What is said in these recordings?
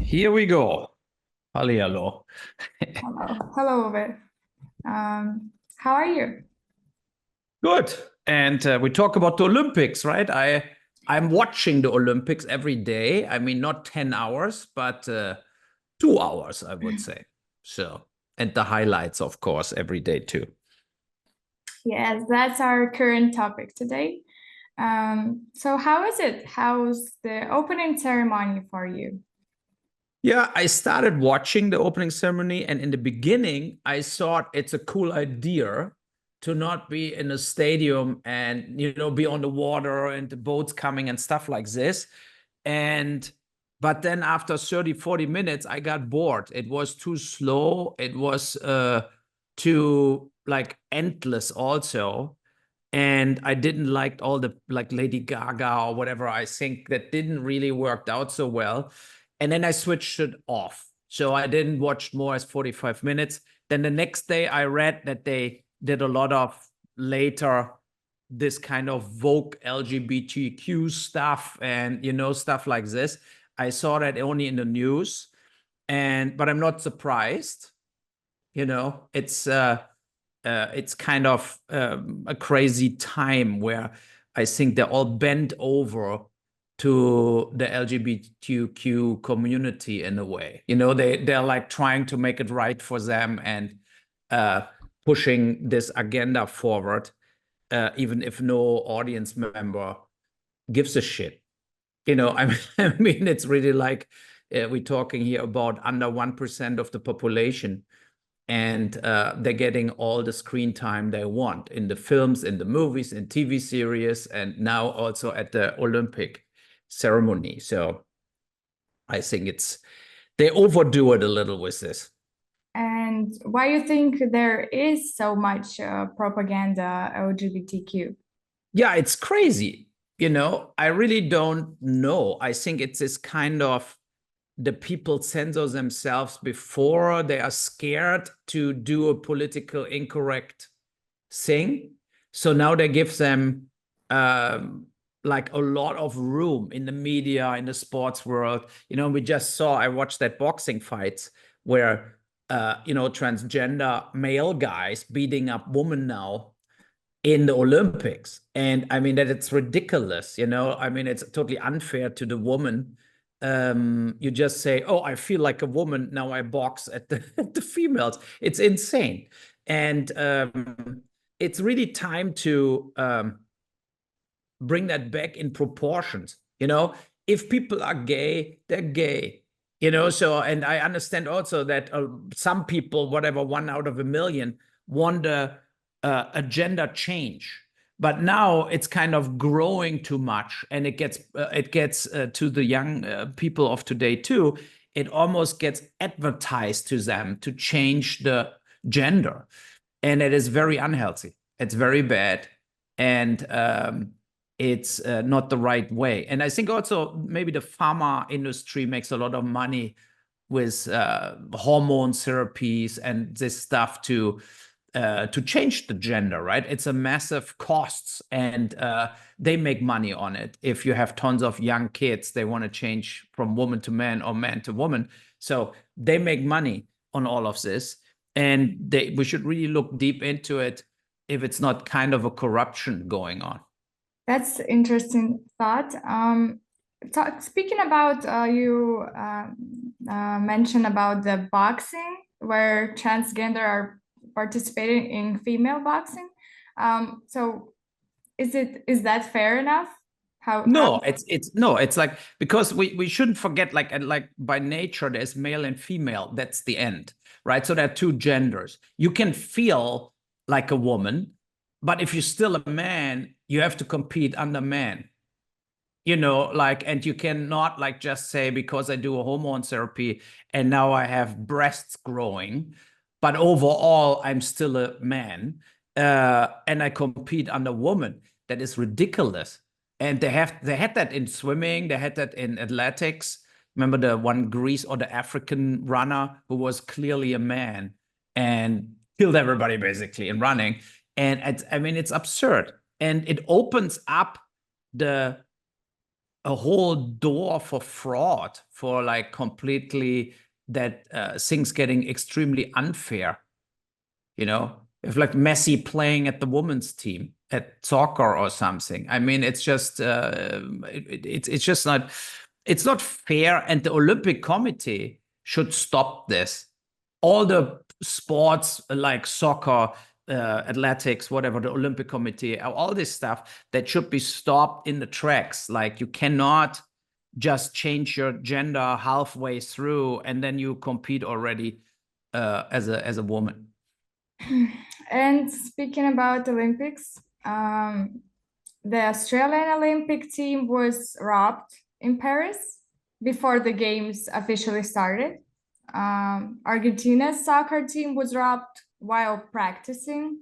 Here we go. Hallihallo. Hello, Uwe. How are you? Good. And we talk about the Olympics, right? I'm watching the Olympics every day. I mean, not 10 hours, but 2 hours, I would say. So, and the highlights, of course, every day too. Yes, that's our current topic today. So how is it? How's the opening ceremony for you? Yeah, I started watching the opening ceremony, and in the beginning, I thought it's a cool idea to not be in a stadium and be on the water and the boats coming and stuff like this. And but then after 30, 40 minutes, I got bored. It was too slow. It was too like endless also. And I didn't like all the like Lady Gaga or whatever. I think that didn't really worked out so well. And then I switched it off. So I didn't watch more as 45 minutes. Then the next day I read that they did a lot of later this kind of Vogue LGBTQ stuff and stuff like this. I saw that only in the news, and but I'm not surprised. It's kind of a crazy time where I think they're all bent over to the LGBTQ community in a way. They're like trying to make it right for them and uh, pushing this agenda forward, even if no audience member gives a shit. I mean, I mean, it's really like we're talking here about under 1% of the population, and they're getting all the screen time they want in the films, in the movies, in TV series, and now also at the Olympic ceremony. So I think they overdo it a little with this. And why you think there is so much propaganda LGBTQ? Yeah, it's crazy. I really don't know. I think it's this kind of the people censor themselves before they are scared to do a political incorrect thing. So now they give them like a lot of room in the media, in the sports world. We just saw, I watched that boxing fights where, transgender male guys beating up women now in the Olympics. And I mean, that it's ridiculous, I mean, it's totally unfair to the woman. You just say, oh, I feel like a woman. Now I box at at the females. It's insane. And it's really time to bring that back in proportions. If people are gay, they're gay. So, and I understand also that some people, whatever, 1 out of 1 million, want a gender change. But now it's kind of growing too much, and it gets to the young people of today too. It almost gets advertised to them to change the gender, and it is very unhealthy. It's very bad, and it's not the right way. And I think also maybe the pharma industry makes a lot of money with hormone therapies and this stuff to change the gender, right? It's a massive costs, and they make money on it. If you have tons of young kids, they want to change from woman to man or man to woman. So they make money on all of this. And we should really look deep into it if it's not kind of a corruption going on. That's interesting thought. Speaking about you mentioned about the boxing where transgender are participating in female boxing. So is that fair enough? How No, it's no, it's like because we shouldn't forget like by nature there's male and female. That's the end, right? So there are two genders. You can feel like a woman, but if you're still a man, you have to compete under man. Like, and you cannot like just say because I do a hormone therapy and now I have breasts growing, but overall I'm still a man, and I compete under woman. That is ridiculous. And they had that in swimming, they had that in athletics. Remember the one Greece or the African runner who was clearly a man and killed everybody basically in running. And I mean, it's absurd, and it opens up the a whole door for fraud, for like completely that things getting extremely unfair. You know, if like Messi playing at the women's team at soccer or something. I mean, it's just it's just not, it's not fair, and the Olympic Committee should stop this. All the sports like soccer, athletics, whatever, the Olympic Committee, all this stuff that should be stopped in the tracks. Like you cannot just change your gender halfway through and then you compete already as a woman. And speaking about Olympics, the Australian Olympic team was robbed in Paris before the games officially started. Argentina's soccer team was robbed while practicing.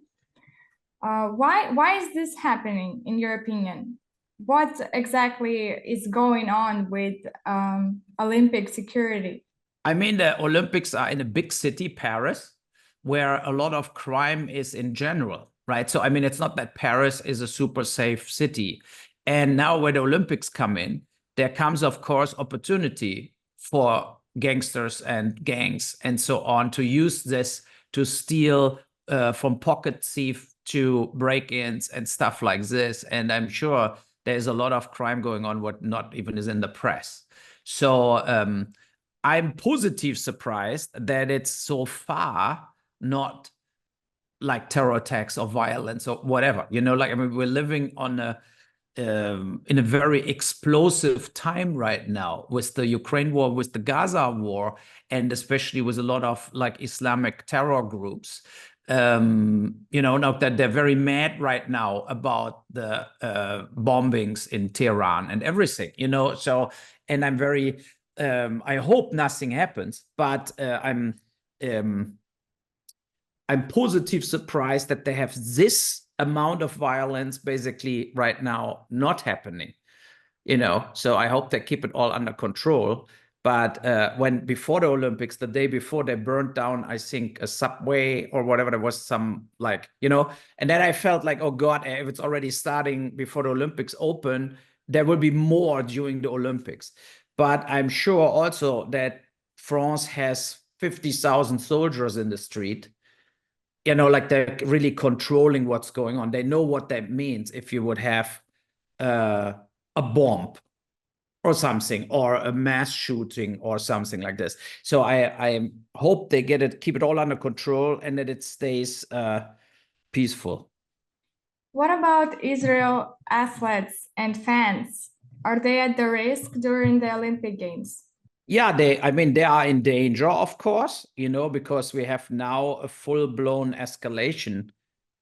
Why is this happening, in your opinion? What exactly is going on with Olympic security? I mean, the Olympics are in a big city, Paris, where a lot of crime is in general, right? So, I mean, it's not that Paris is a super safe city. And now, where the Olympics come in, there comes, of course, opportunity for gangsters and gangs and so on to use this to steal from pocket thief to break-ins and stuff like this. And I'm sure there's a lot of crime going on, what not even is in the press. So, I'm positive surprised that it's so far not like terror attacks or violence or whatever. You know, like I mean, we're living on a in a very explosive time right now with the Ukraine war, with the Gaza war, and especially with a lot of like Islamic terror groups. You know, now that they're very mad right now about the bombings in Tehran and everything, you know, so, and I'm very, I hope nothing happens, but um, I'm positive surprised that they have this amount of violence basically right now not happening, you know. So I hope they keep it all under control. But when before the Olympics, the day before, they burned down, I think, a subway or whatever. There was some like, you know, and then I felt like, oh God, if it's already starting before the Olympics open, there will be more during the Olympics. But I'm sure also that France has 50,000 soldiers in the street, you know, like they're really controlling what's going on. They know what that means if you would have a bomb or something, or a mass shooting or something like this. So I hope they get it, keep it all under control, and that it stays peaceful. What about Israel athletes and fans? Are they at the risk during the Olympic Games? Yeah, I mean, they are in danger, of course, you know, because we have now a full-blown escalation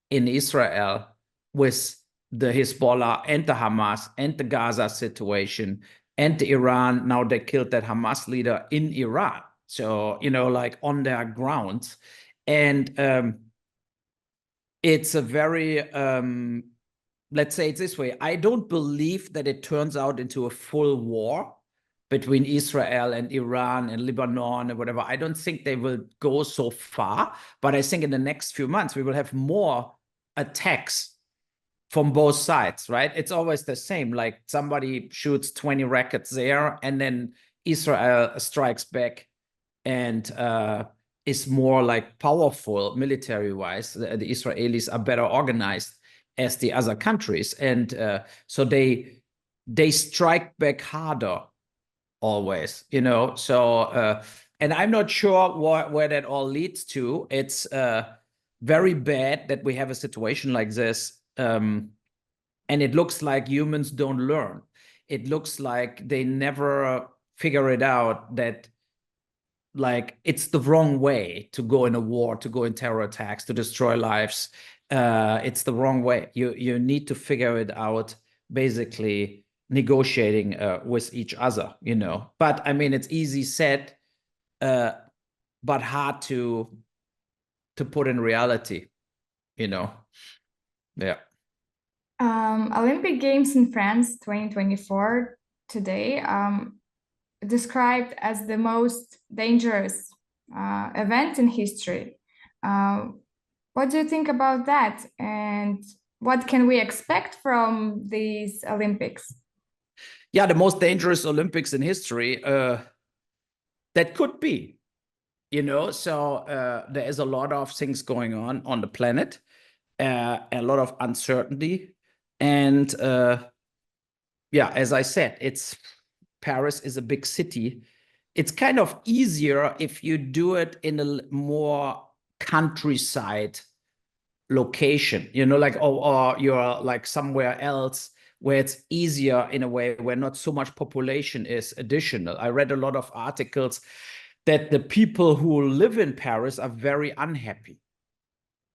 in Israel with the Hezbollah and the Hamas and the Gaza situation and the Iran. Now they killed that Hamas leader in Iran. So, you know, like on their grounds. And it's a very, let's say it this way, I don't believe that it turns out into a full war between Israel and Iran and Lebanon and whatever. I don't think they will go so far, but I think in the next few months we will have more attacks from both sides, right? It's always the same. Like somebody shoots 20 rockets there, and then Israel strikes back and is more like powerful military-wise. The Israelis are better organized as the other countries, and so they strike back harder always, you know. So and I'm not sure where that all leads to. It's very bad that we have a situation like this, and it looks like humans don't learn. It looks like they never figure it out that like it's the wrong way to go in a war, to go in terror attacks, to destroy lives. It's the wrong way. You need to figure it out, basically negotiating with each other, you know. But I mean, it's easy said, but hard to put in reality, you know. Yeah. Olympic Games in France 2024 today described as the most dangerous event in history. What do you think about that? And what can we expect from these Olympics? Yeah, the most dangerous Olympics in history. That could be, so there is a lot of things going on the planet, a lot of uncertainty. And yeah, as I said, Paris is a big city. It's kind of easier if you do it in a more countryside location, like, or you're like somewhere else where it's easier in a way where not so much population is additional. I read a lot of articles that the people who live in Paris are very unhappy,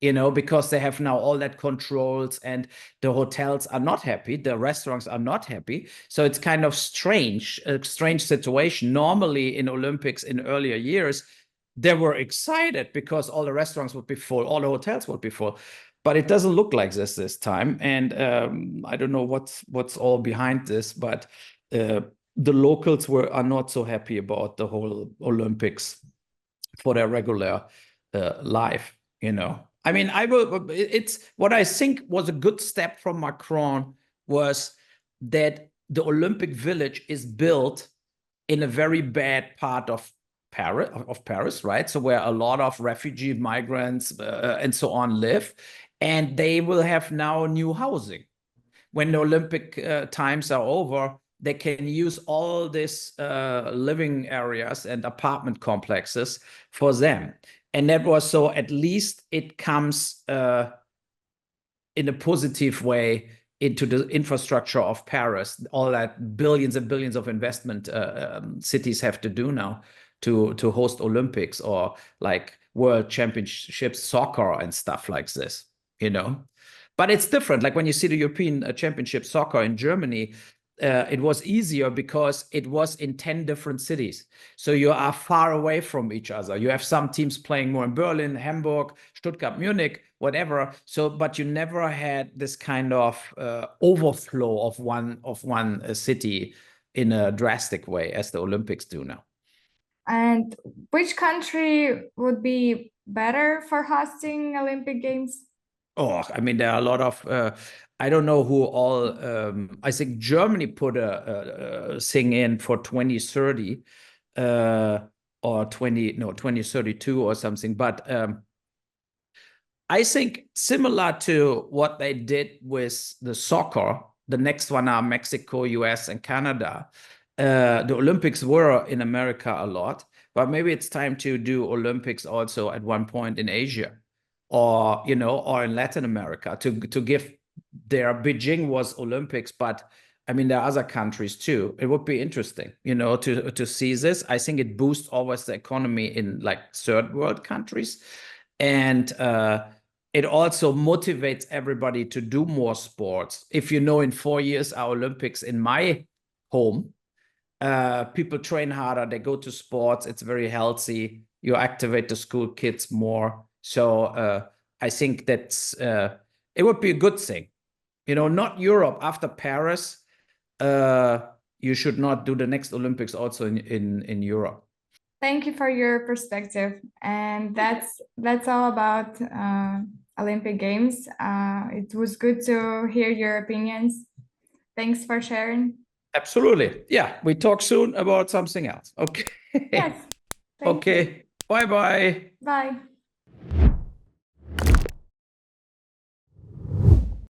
because they have now all that controls, and the hotels are not happy, the restaurants are not happy. So it's kind of a strange situation. Normally in Olympics in earlier years, they were excited because all the restaurants would be full, all the hotels would be full. But it doesn't look like this time. And I don't know what's all behind this, but the locals are not so happy about the whole Olympics for their regular life, I mean, it's what I think was a good step from Macron was that the Olympic Village is built in a very bad part of Paris, right? So where a lot of refugee migrants and so on live, and they will have now new housing when the Olympic times are over. They can use all these living areas and apartment complexes for them. And that was so at least it comes in a positive way into the infrastructure of Paris, all that billions and billions of investment cities have to do now to host Olympics or like World Championships soccer and stuff like this, But it's different. Like when you see the European Championship soccer in Germany, it was easier because it was in 10 different cities. So you are far away from each other. You have some teams playing more in Berlin, Hamburg, Stuttgart, Munich, whatever. So, but you never had this kind of overflow of one city in a drastic way as the Olympics do now. And which country would be better for hosting Olympic Games? Oh, I mean, there are a lot of, I don't know who all, I think Germany put a thing in for 2030 or 2032 or something. But I think similar to what they did with the soccer, the next one are Mexico, US, and Canada. The Olympics were in America a lot, but maybe it's time to do Olympics also at one point in Asia, or or in Latin America to give their Beijing was Olympics, but I mean there are other countries too. It would be interesting, to see this. I think it boosts always the economy in like third world countries, and it also motivates everybody to do more sports. If in 4 years our Olympics in my home, people train harder, they go to sports, it's very healthy, you activate the school kids more. So I think that's it would be a good thing. Not Europe after Paris. You should not do the next Olympics also in Europe. Thank you for your perspective. And that's all about Olympic Games. It was good to hear your opinions. Thanks for sharing. Absolutely. Yeah, we talk soon about something else. Okay. Yes. Thank you. Okay. Bye-bye. Bye.